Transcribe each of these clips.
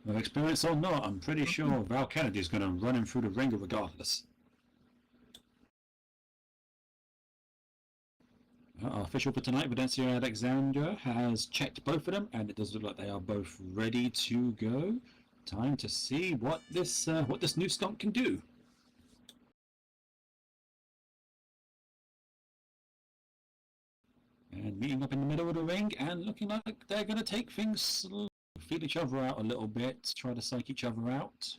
With experience or not, I'm pretty sure Val Kennedy's going to run him through the ringer regardless. Our official for tonight, Videncio Alexandra, has checked both of them, and it does look like they are both ready to go. Time to see what this new skunk can do. And meeting up in the middle of the ring, and looking like they're going to take things slow, feel each other out a little bit, try to psych each other out.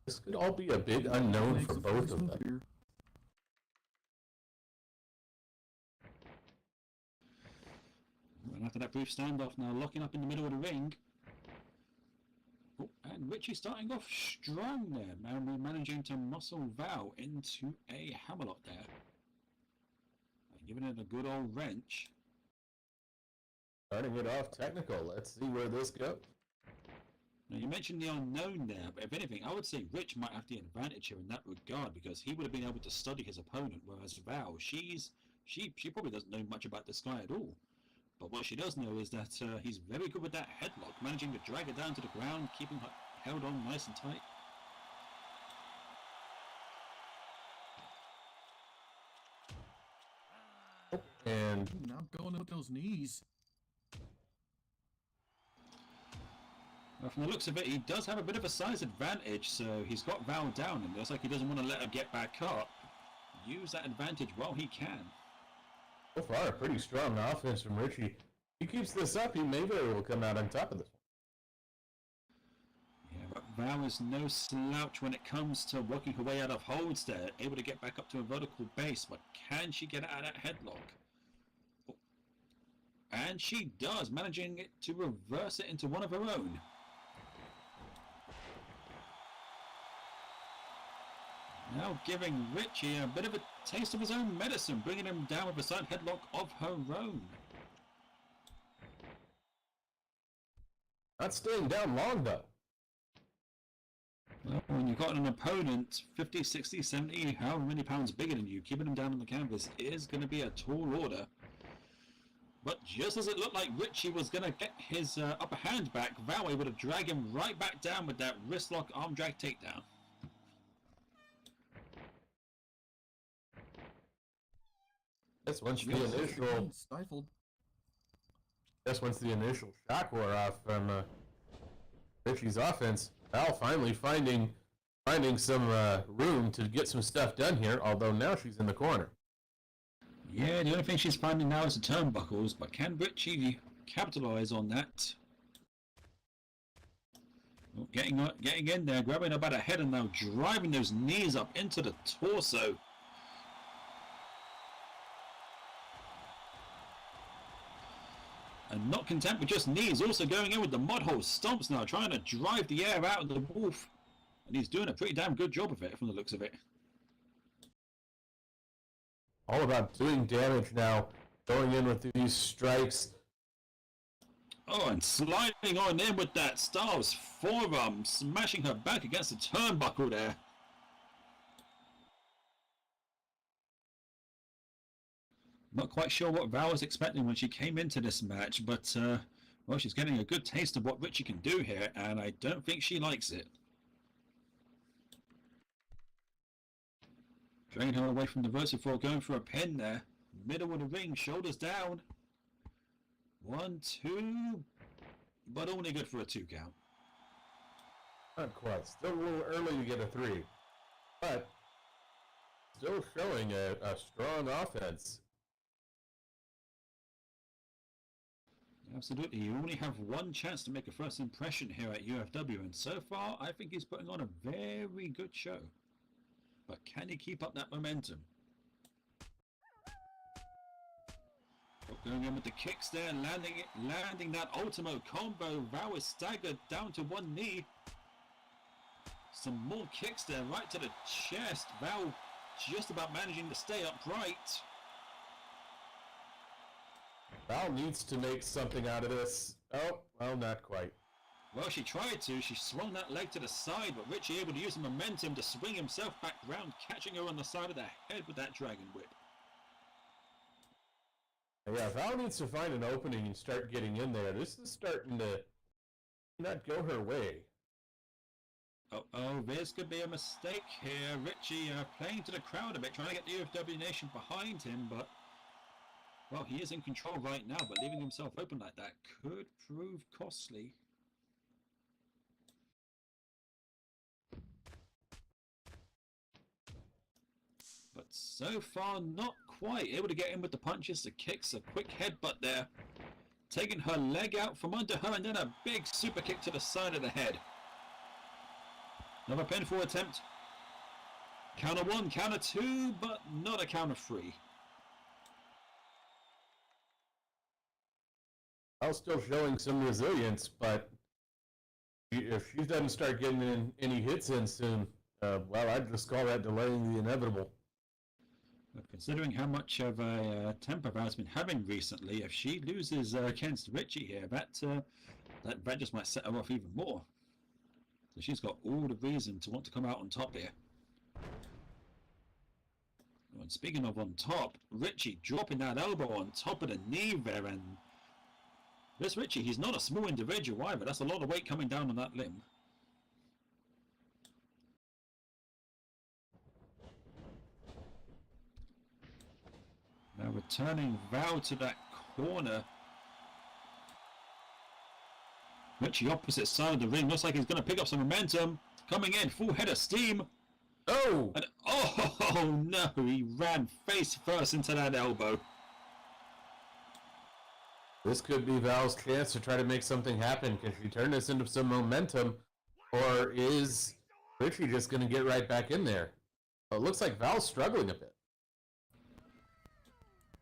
This could all be a big unknown for both of them. And after that brief standoff, now locking up in the middle of the ring. Oh, and Richie starting off strong there, man, managing to muscle Val into a hammerlock there. And giving it a good old wrench. Starting it off technical. Let's see where this goes. Now, you mentioned the unknown there, but if anything, I would say Rich might have the advantage here in that regard because he would have been able to study his opponent, whereas Val, she probably doesn't know much about this guy at all. But what she does know is that he's very good with that headlock, managing to drag her down to the ground, keeping her held on nice and tight. And now going with those knees. Well, from the looks of it, he does have a bit of a size advantage, so he's got Val down, and it looks like he doesn't want to let her get back up. Use that advantage while he can. So far, a pretty strong offense from Richie. If he keeps this up, he may very well come out on top of this one. Yeah, but Val is no slouch when it comes to working her way out of holds there, able to get back up to a vertical base, but can she get out of that headlock? Oh. And she does, managing it to reverse it into one of her own. Now giving Richie a bit of a taste of his own medicine, bringing him down with a side headlock of her own. Not staying down long, though. Well, when you've got an opponent 50, 60, 70, however many pounds bigger than you, keeping him down on the canvas is going to be a tall order. But just as it looked like Richie was going to get his upper hand back, Val able to drag him right back down with that wrist lock arm drag takedown. That's once the initial stifled. That's once the initial shock wore off from Richie's offense. Val finally finding some room to get some stuff done here. Although now she's in the corner. Yeah, the only thing she's finding now is the turnbuckles, but can Richie capitalize on that? Oh, getting in there, grabbing her by the head, and now driving those knees up into the torso. And not content with just knees, also going in with the mud hole stomps now, trying to drive the air out of the wolf. And he's doing a pretty damn good job of it from the looks of it. All about doing damage now, going in with these strikes. Oh, and sliding on in with that Styles forearm, smashing her back against the turnbuckle there. Not quite sure what Val was expecting when she came into this match, but, well, she's getting a good taste of what Richie can do here, and I don't think she likes it. Dragging her away from the Versifort, going for a pin there. Middle of the ring, shoulders down. 1, 2, but only good for a 2 count. Not quite. Still a little early to get a 3. But still showing a strong offense. Absolutely. You only have one chance to make a first impression here at UFW, and so far I think he's putting on a very good show. But can he keep up that momentum? Going in with the kicks there, landing that Ultimo combo. Val is staggered down to one knee. Some more kicks there, right to the chest. Val just about managing to stay upright. Val needs to make something out of this. Oh, well, not quite. Well, she tried to. She swung that leg to the side, but Richie able to use the momentum to swing himself back round, catching her on the side of the head with that dragon whip. Yeah, Val needs to find an opening and start getting in there. This is starting to not go her way. Oh, this could be a mistake here. Richie playing to the crowd a bit, trying to get the UFW Nation behind him, but, well, he is in control right now, but leaving himself open like that could prove costly. But so far, not quite able to get in with the punches, the kicks, a quick headbutt there. Taking her leg out from under her, and then a big super kick to the side of the head. Another pinfall attempt. Counter one, counter two, but not a counter three. Val's still showing some resilience, but if she doesn't start getting in any hits in soon, well, I'd just call that delaying the inevitable. Considering how much of a temper Val's been having recently, if she loses against Richie here, that just might set her off even more. So she's got all the reason to want to come out on top here. And speaking of on top, Richie dropping that elbow on top of the knee there, and this Richie, he's not a small individual either. That's a lot of weight coming down on that limb. Now returning Val to that corner. Richie opposite side of the ring. Looks like he's going to pick up some momentum. Coming in, full head of steam. Oh! And oh no, he ran face first into that elbow. This could be Val's chance to try to make something happen. Can she turn this into some momentum? Or is Richie just going to get right back in there? Well, it looks like Val's struggling a bit.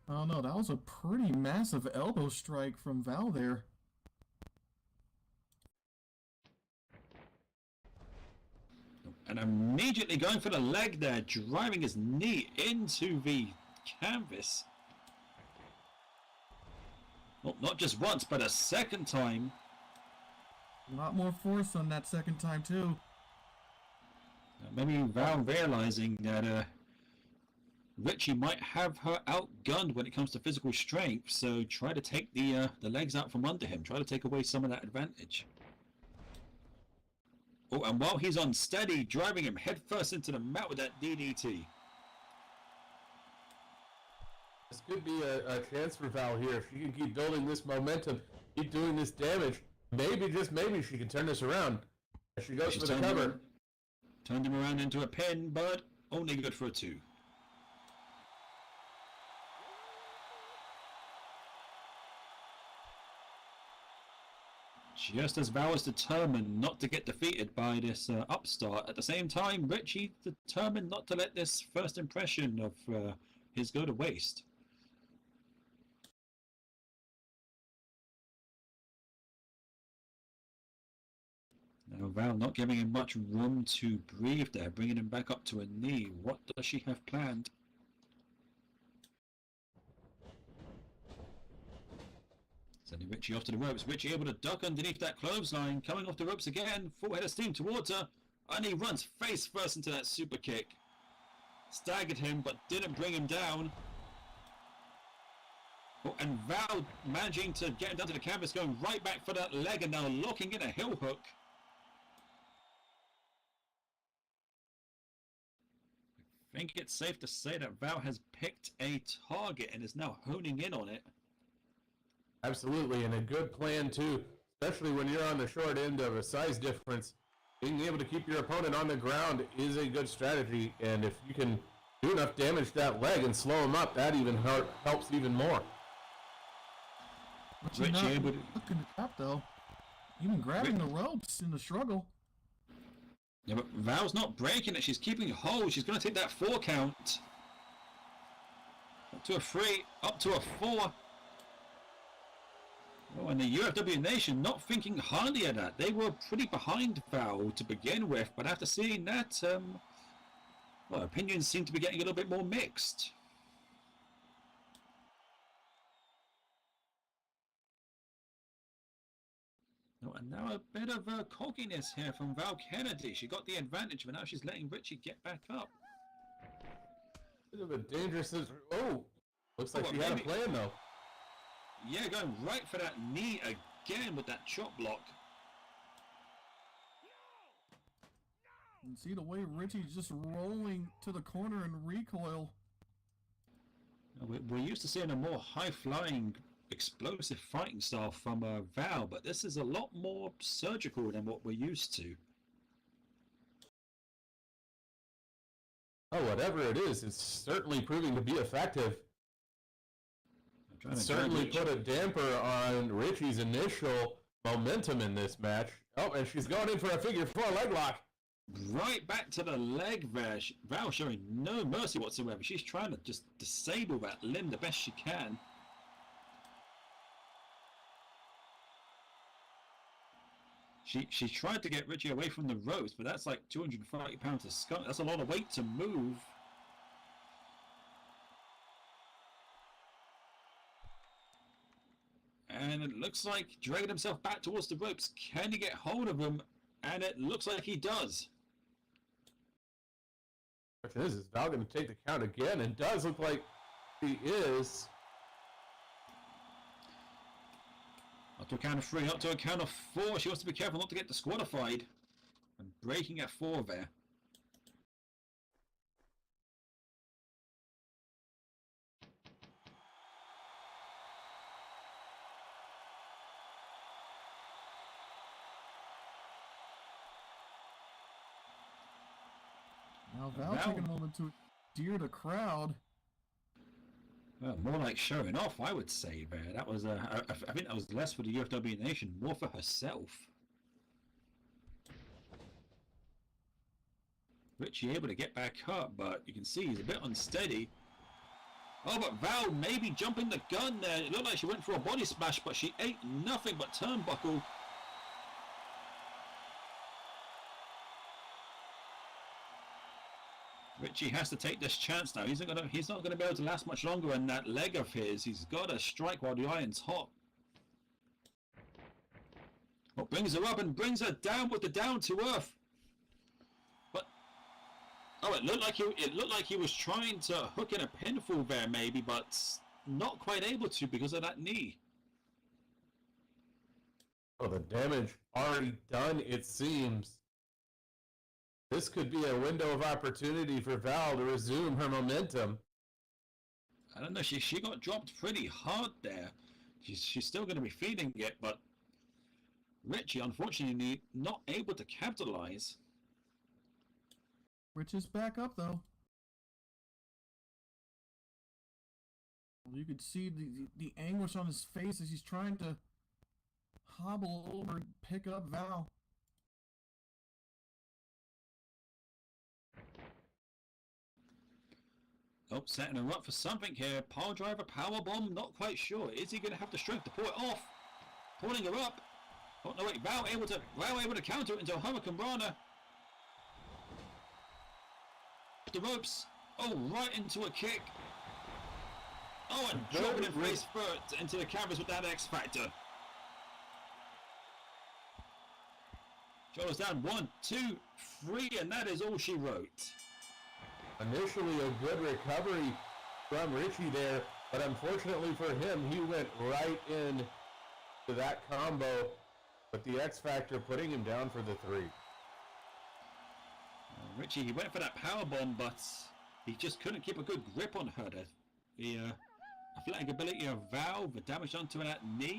Oh no, that was a pretty massive elbow strike from Val there. And immediately going for the leg there, driving his knee into the canvas. Well, not just once, but a second time. A lot more force on that second time too. Maybe Val realizing that Richie might have her outgunned when it comes to physical strength, so try to take the legs out from under him, try to take away some of that advantage. Oh, and while he's unsteady, driving him headfirst into the mat with that DDT. This could be a chance for Val here. If she can keep building this momentum, keep doing this damage, maybe, just maybe, she can turn this around. As she goes for the cover. Turned him around into a pin, but only good for a 2. Just as Val is determined not to get defeated by this upstart, at the same time, Richie determined not to let this first impression of his go to waste. Now Val not giving him much room to breathe there, bringing him back up to a knee. What does she have planned? Sending Richie off to the ropes. Richie able to duck underneath that clothesline. Coming off the ropes again. Full head of steam towards her. And he runs face first into that super kick. Staggered him, but didn't bring him down. Oh, and Val managing to get him down to the canvas, going right back for that leg, and now locking in a heel hook. I think it's safe to say that Val has picked a target and is now honing in on it. Absolutely, and a good plan too, especially when you're on the short end of a size difference. Being able to keep your opponent on the ground is a good strategy, and if you can do enough damage to that leg and slow him up, that even helps even more. But you're not looking to tap though. Even grabbing the ropes in the struggle. Yeah, but Val's not breaking it. She's keeping hold. She's going to take that 4 count. Up to a 3, up to a 4. Oh, and the UFW Nation not thinking hardly of that. They were pretty behind Val to begin with, but after seeing that, well, opinions seem to be getting a little bit more mixed. Oh, and now a bit of cockiness here from Val Kennedy. She got the advantage, but now she's letting Richie get back up. Bit of a dangerous... Oh! Looks like she had a plan, though. Yeah, going right for that knee again with that chop block. And see the way Richie's just rolling to the corner and recoil. We're used to seeing a more high-flying, explosive fighting style from Val, but this is a lot more surgical than what we're used to. Oh, whatever it is, it's certainly proving to be effective. It certainly put a damper on Richie's initial momentum in this match. Oh, and she's going in for a figure 4 leg lock. Right back to the leg there. Val showing no mercy whatsoever. She's trying to just disable that limb the best she can. She tried to get Richie away from the ropes, but that's like 230 pounds of skunk. That's a lot of weight to move. And it looks like dragging himself back towards the ropes. Can he get hold of him? And it looks like he does. Question is Val going to take the count again? And does look like he is. Up to a count of 3, up to a count of 4. She wants to be careful not to get disqualified. And breaking at 4 there. Now Val taking a moment to endear the crowd. Well, more like showing off, I would say there. That was, I think that was less for the UFW Nation, more for herself. Richie able to get back up, but you can see he's a bit unsteady. Oh, but Val maybe jumping the gun there. It looked like she went for a body smash, but she ate nothing but turnbuckle. Richie has to take this chance now. He's not gonna be able to last much longer in that leg of his. He's got to strike while the iron's hot. Oh, brings her up and brings her down with the down to earth. But oh, it looked like he was trying to hook in a pinfall there, maybe, but not quite able to because of that knee. Oh, the damage already done, it seems. This could be a window of opportunity for Val to resume her momentum. I don't know, she got dropped pretty hard there. She's still going to be feeling it, but Richie, unfortunately, not able to capitalize. Rich is back up, though. You could see the anguish on his face as he's trying to hobble over and pick up Val. Oh, setting her up for something here. Pile driver, power bomb, not quite sure. Is he going to have the strength to pull it off? Pulling her up. Oh no, wait, Val able to counter it into a Hurricane Rana. The ropes. Oh, right into a kick. Oh, and dropping it face first into the canvas with that X Factor. Shoulders down, 1, 2, 3, and that is all she wrote. Initially a good recovery from Richie there, but unfortunately for him, he went right in to that combo with the X Factor putting him down for the 3. Richie, he went for that power bomb, but he just couldn't keep a good grip on her. The athletic ability of Val, the damage onto that knee.